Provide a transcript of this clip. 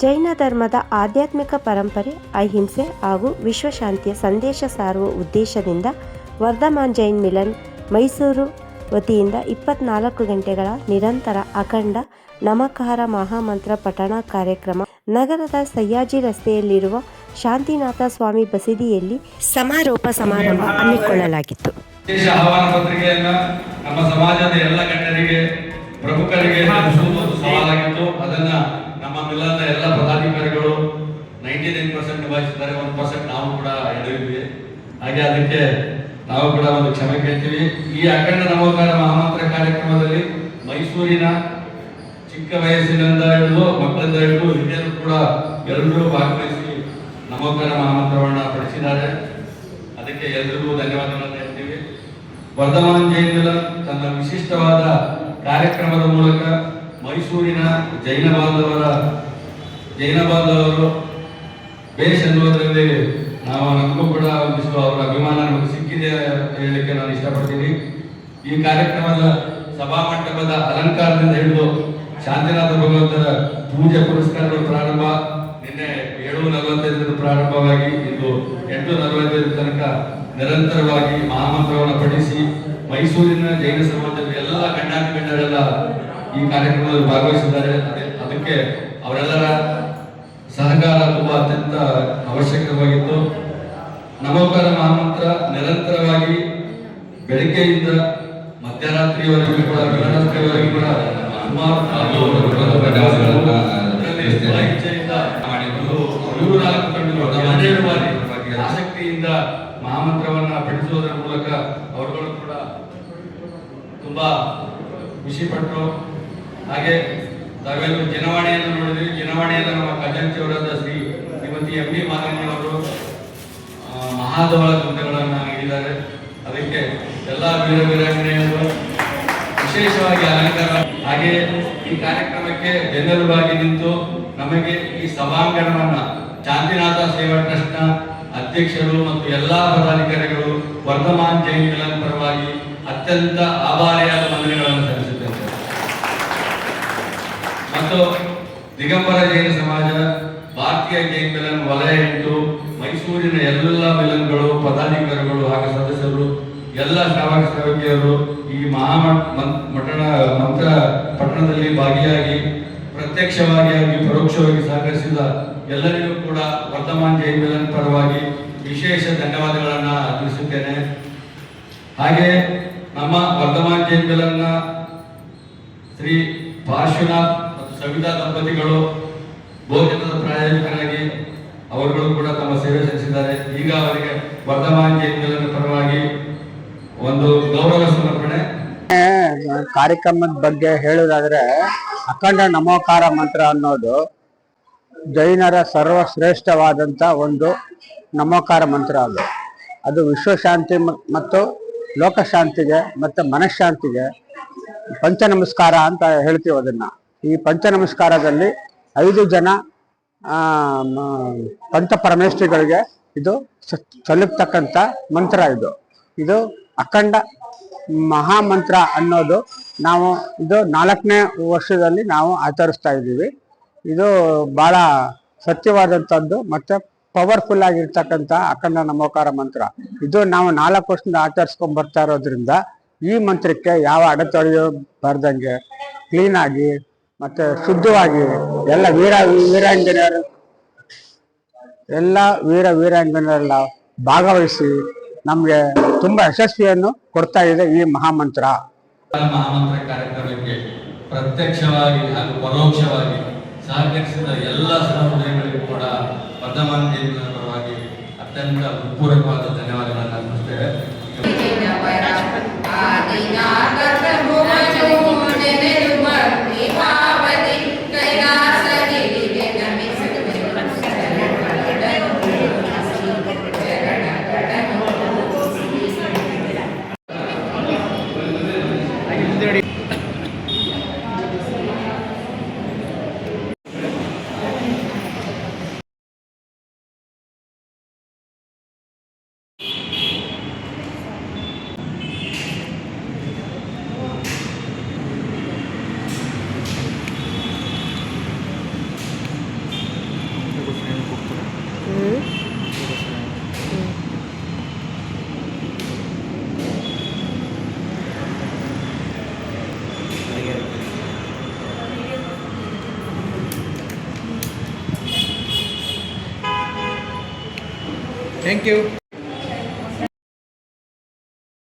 ಜೈನ ಧರ್ಮದ ಆಧ್ಯಾತ್ಮಿಕ ಪರಂಪರೆ, ಅಹಿಂಸೆ ಹಾಗೂ ವಿಶ್ವಶಾಂತಿಯ ಸಂದೇಶ ಸಾರುವ ಉದ್ದೇಶದಿಂದ ವರ್ಧಮಾನ್ ಜೈನ್ ಮಿಲನ್ ಮೈಸೂರು ವತಿಯಿಂದ 24 ಗಂಟೆಗಳ ನಿರಂತರ ಅಖಂಡ ನಮಕಾರ ಮಹಾಮಂತ್ರ ಪಠಣ ಕಾರ್ಯಕ್ರಮ ನಗರದ ಸಯ್ಯಾಜಿ ರಸ್ತೆಯಲ್ಲಿರುವ ಶಾಂತಿನಾಥ ಸ್ವಾಮಿ ಬಸದಿಯಲ್ಲಿ ಸಮಾರೋಪ ಸಮಾರಂಭ ಹಮ್ಮಿಕೊಳ್ಳಲಾಗಿತ್ತು. ವಿಶೇಷ ಆಹ್ವಾನ ಪತ್ರಿಕೆಯನ್ನು ನಮ್ಮ ಸಮಾಜದ ಎಲ್ಲ ಗಣ್ಯರಿಗೆ ಪ್ರಮುಖರಿಗೆ ಸಲ್ಲಿಸುವುದು ಸವಾಲಾಗಿತ್ತು. ಅದನ್ನ ನಮ್ಮ ಮಿಲನ್ನ ಎಲ್ಲ ಪದಾಧಿಕಾರಿಗಳು 99% ನಿಭಾಯಿಸಿದ್ದಾರೆ. 1% ನಾವು ಕೂಡ ಎಡವಿದ್ವಿ. ಹಾಗೆ ಅದಕ್ಕೆ ನಾವು ಕೂಡ ಒಂದು ಕ್ಷಮೆ ಕೇಳ್ತೀವಿ. ಈ ಅಖಂಡ ನಮೋಕಾರ ಮಹಾಮಂತ್ರ ಕಾರ್ಯಕ್ರಮದಲ್ಲಿ ಮೈಸೂರಿನ ಚಿಕ್ಕ ವಯಸ್ಸಿನಿಂದ ಹಿಡಿದು ಮಕ್ಕಳಿಂದ ಹಿಡಿದು ಹಿರಿಯರು ಕೂಡ ಎಲ್ಲರೂ ಭಾಗವಹಿಸಿ ನಮೋಕಾರ ಮಹಾಮಂತ್ರವನ್ನು ಪಡಿಸಿದ್ದಾರೆ. ಅದಕ್ಕೆ ಎಲ್ಲರಿಗೂ ಧನ್ಯವಾದಗಳನ್ನು ಹೇಳ್ತೀವಿ. ವರ್ಧಮಾನ್ ಜೈನ್ ಮಿಲನ್ ತನ್ನ ವಿಶಿಷ್ಟವಾದ ಕಾರ್ಯಕ್ರಮದ ಮೂಲಕ ಮೈಸೂರಿನ ಜೈನ ಬಾಂಧವರು ಬೇಷ್ ಎನ್ನುವುದರಲ್ಲಿ ನಮಗೂ ಕೂಡ ಒಂದಿಷ್ಟು ಅವರ ಅಭಿಮಾನ ನಮಗೆ ಸಿಕ್ಕಿದೆ ಹೇಳಲಿಕ್ಕೆ ನಾನು ಇಷ್ಟಪಡ್ತೀನಿ. ಈ ಕಾರ್ಯಕ್ರಮದ ಸಭಾಮಂಟಪದ ಅಲಂಕಾರದಿಂದ ಹಿಡಿದು ಶಾಂತಿನಾಥ ಭಗವಂತರ ಪೂಜೆ ಪುರಸ್ಕಾರಗಳು ಪ್ರಾರಂಭ ನಿನ್ನೆ 7:45 ಪ್ರಾರಂಭವಾಗಿ ಇಂದು 8:45 ತನಕ ನಿರಂತರವಾಗಿ ಮಹಾಮಂತ್ರವನ್ನು ಪಠಿಸಿ ಮೈಸೂರಿನ ಜೈನ ಸಮಾಜದ ಎಲ್ಲ ಗಣ್ಯರೆಲ್ಲ ಈ ಕಾರ್ಯಕ್ರಮದಲ್ಲಿ ಭಾಗವಹಿಸಿದ್ದಾರೆ. ಅದಕ್ಕೆ ಅವರೆಲ್ಲರ ಸಹಕಾರ ತುಂಬಾ ಅತ್ಯಂತ ಅವಶ್ಯಕವಾಗಿತ್ತು. ನಮೋಕಾರ ಮಹಾಮಂತ್ರ ನಿರಂತರವಾಗಿ ಬೆಳಗ್ಗೆಯಿಂದ ಮಧ್ಯರಾತ್ರಿಯವರೆಗೂ ಕೂಡ ಆಸಕ್ತಿಯಿಂದ ಮಹಾಮಂತ್ರವನ್ನ ಪಠಿಸುವುದರ ಮೂಲಕ ಅವರುಗಳು ಕೂಡ ತುಂಬಾ ಖುಷಿ ಪಟ್ಟರು. ಹಾಗೆ ತಾವೆಲ್ಲರೂ ಜನವಾಣಿಯನ್ನು ನೋಡಿದ್ವಿ. ಜನವಾಣಿಯನ್ನು ನಮ್ಮ ಖಜಾಂಚಿಯವರಾದ ಶ್ರೀಮತಿ ಎಂ ಡಿ ಮಾಲಿನಿ ಅವರು ಮಹಾಧವಳ ಗ್ರಂಥಗಳನ್ನು ನೀಡಿದ್ದಾರೆ. ಅದಕ್ಕೆ ಎಲ್ಲ ವೀರಾಂಗನೆಯರು ವಿಶೇಷವಾಗಿ ಅಲಂಕಾರ. ಹಾಗೆ ಈ ಕಾರ್ಯಕ್ರಮಕ್ಕೆ ಬೆನ್ನೆಲುಬಾಗಿ ನಿಂತು ನಮಗೆ ಈ ಸಭಾಂಗಣವನ್ನ ಶಾಂತಿನಾಥ ಸೇವಾ ಟ್ರಸ್ಟ್ನ ಅಧ್ಯಕ್ಷರು ಮತ್ತು ಎಲ್ಲಾ ಪದಾಧಿಕಾರಿಗಳು ವರ್ಧಮಾನ್ ಜೈನ್ ಮಿಲನ್ ಪರವಾಗಿ ಅತ್ಯಂತ ಆಭಾರಿಯಾದ ವಂದನೆಗಳನ್ನು ಸಲ್ಲಿಸುತ್ತೇನೆ. ಮತ್ತು ದಿಗಂಬರ ಜೈನ ಸಮಾಜ, ಭಾರತೀಯ ಜೈನ್ ಮಿಲನ್ ವಲಯ 8, ಮೈಸೂರಿನ ಎಲ್ಲ ಮಿಲನ್ಗಳು, ಪದಾಧಿಕಾರಿಗಳು ಹಾಗೂ ಸದಸ್ಯರು, ಎಲ್ಲ ಶ್ರಾವಕ ಸೇವಕಿಯರು ಈ ಮಂತ್ರ ಪಟ್ಟಣದಲ್ಲಿ ಭಾಗಿಯಾಗಿ ಪ್ರತ್ಯಕ್ಷವಾಗಿ ಪರೋಕ್ಷವಾಗಿ ಸಹಕರಿಸಿದ ಎಲ್ಲರಿಗೂ ಕೂಡ ವರ್ಧಮಾನ್ ಜೈನ್ ಮಿಲನ್ ಪರವಾಗಿ ವಿಶೇಷ ಧನ್ಯವಾದಗಳನ್ನು ತಿಳಿಸುತ್ತೇನೆ. ಹಾಗೆ ನಮ್ಮ ವರ್ಧಮಾನ್ ಜೈನ್ ಮಿಲನ್ನ ಶ್ರೀ ಪಾರ್ಶ್ವನಾಥ್ ಮತ್ತು ಸವಿತಾ ದಂಪತಿಗಳು ಭೋಜನದ ಪ್ರಾಯೋಜಕರಾಗಿ ಅವರುಗಳು ಕೂಡ ತಮ್ಮ ಸೇವೆ ಸಲ್ಲಿಸಿದ್ದಾರೆ. ಈಗ ಅವರಿಗೆ ವರ್ಧಮಾನ್ ಜೈನ್ ಮಿಲನ್ ಪರವಾಗಿ ಒಂದು ಗೌರವ ಸಮರ್ಪಣೆ. ಕಾರ್ಯಕ್ರಮದ ಬಗ್ಗೆ ಹೇಳುವುದಾದ್ರೆ, ಅಖಂಡ ನಮೋಕಾರ ಮಂತ್ರ ಅನ್ನೋದು ಜೈನರ ಸರ್ವಶ್ರೇಷ್ಠವಾದಂಥ ಒಂದು ನಮೋಕಾರ ಮಂತ್ರ. ಅದು ವಿಶ್ವಶಾಂತಿ ಮತ್ತು ಲೋಕಶಾಂತಿಗೆ ಮತ್ತು ಮನಃಶಾಂತಿಗೆ ಪಂಚ ನಮಸ್ಕಾರ ಅಂತ ಹೇಳ್ತೀವಿ. ಅದನ್ನ ಈ ಪಂಚ ನಮಸ್ಕಾರದಲ್ಲಿ 5 ಜನ ಪಂಚ ಪರಮೇಶ್ವರಿಗಳಿಗೆ ಇದು ಸಲ್ಲತಕ್ಕಂಥ ಮಂತ್ರ. ಇದು ಅಖಂಡ ಮಹಾಮಂತ್ರ ಅನ್ನೋದು ಇದು 4ನೇ ವರ್ಷದಲ್ಲಿ ನಾವು ಆಚರಿಸ್ತಾ ಇದ್ದೀವಿ. ಇದು ಬಹಳ ಸತ್ಯವಾದಂಥದ್ದು ಮತ್ತು ಪವರ್ಫುಲ್ ಆಗಿರ್ತಕ್ಕಂಥ ಅಖಂಡ ನಮೋಕಾರ ಮಂತ್ರ. ಇದು ನಾವು 4 ವರ್ಷದಿಂದ ಆಚರಿಸ್ಕೊಂಡ್ ಬರ್ತಾ ಇರೋದ್ರಿಂದ ಈ ಮಂತ್ರಕ್ಕೆ ಯಾವ ಅಡೆತಡೆಯೂ ಬರ್ದಂಗೆ ಕ್ಲೀನಾಗಿ ಮತ್ತೆ ಶುದ್ಧವಾಗಿ ಎಲ್ಲ ವೀರಾಂಗನೆಲ್ಲ ಭಾಗವಹಿಸಿ ನಮ್ಗೆ ತುಂಬಾ ಯಶಸ್ವಿಯನ್ನು ಕೊಡ್ತಾ ಇದೆ ಈ ಮಹಾಮಂತ್ರ. ಕಾರ್ಯಕ್ರಮಕ್ಕೆ ಪ್ರತ್ಯಕ್ಷವಾಗಿ ಹಾಗೂ ಪರೋಕ್ಷವಾಗಿ ಸಹಕರಿಸಿದ ಎಲ್ಲ ಸಹೋದರಿಗಳಿಗೂ ಕೂಡ ವರ್ಧಮಾನ್ ಜೈನ್ ಪರವಾಗಿ ಅತ್ಯಂತ ಹೃತ್ಪೂರ್ವಕವಾದ ಧನ್ಯವಾದಗಳನ್ನು ಅರ್ಪಿಸುತ್ತೇವೆ. Thank you.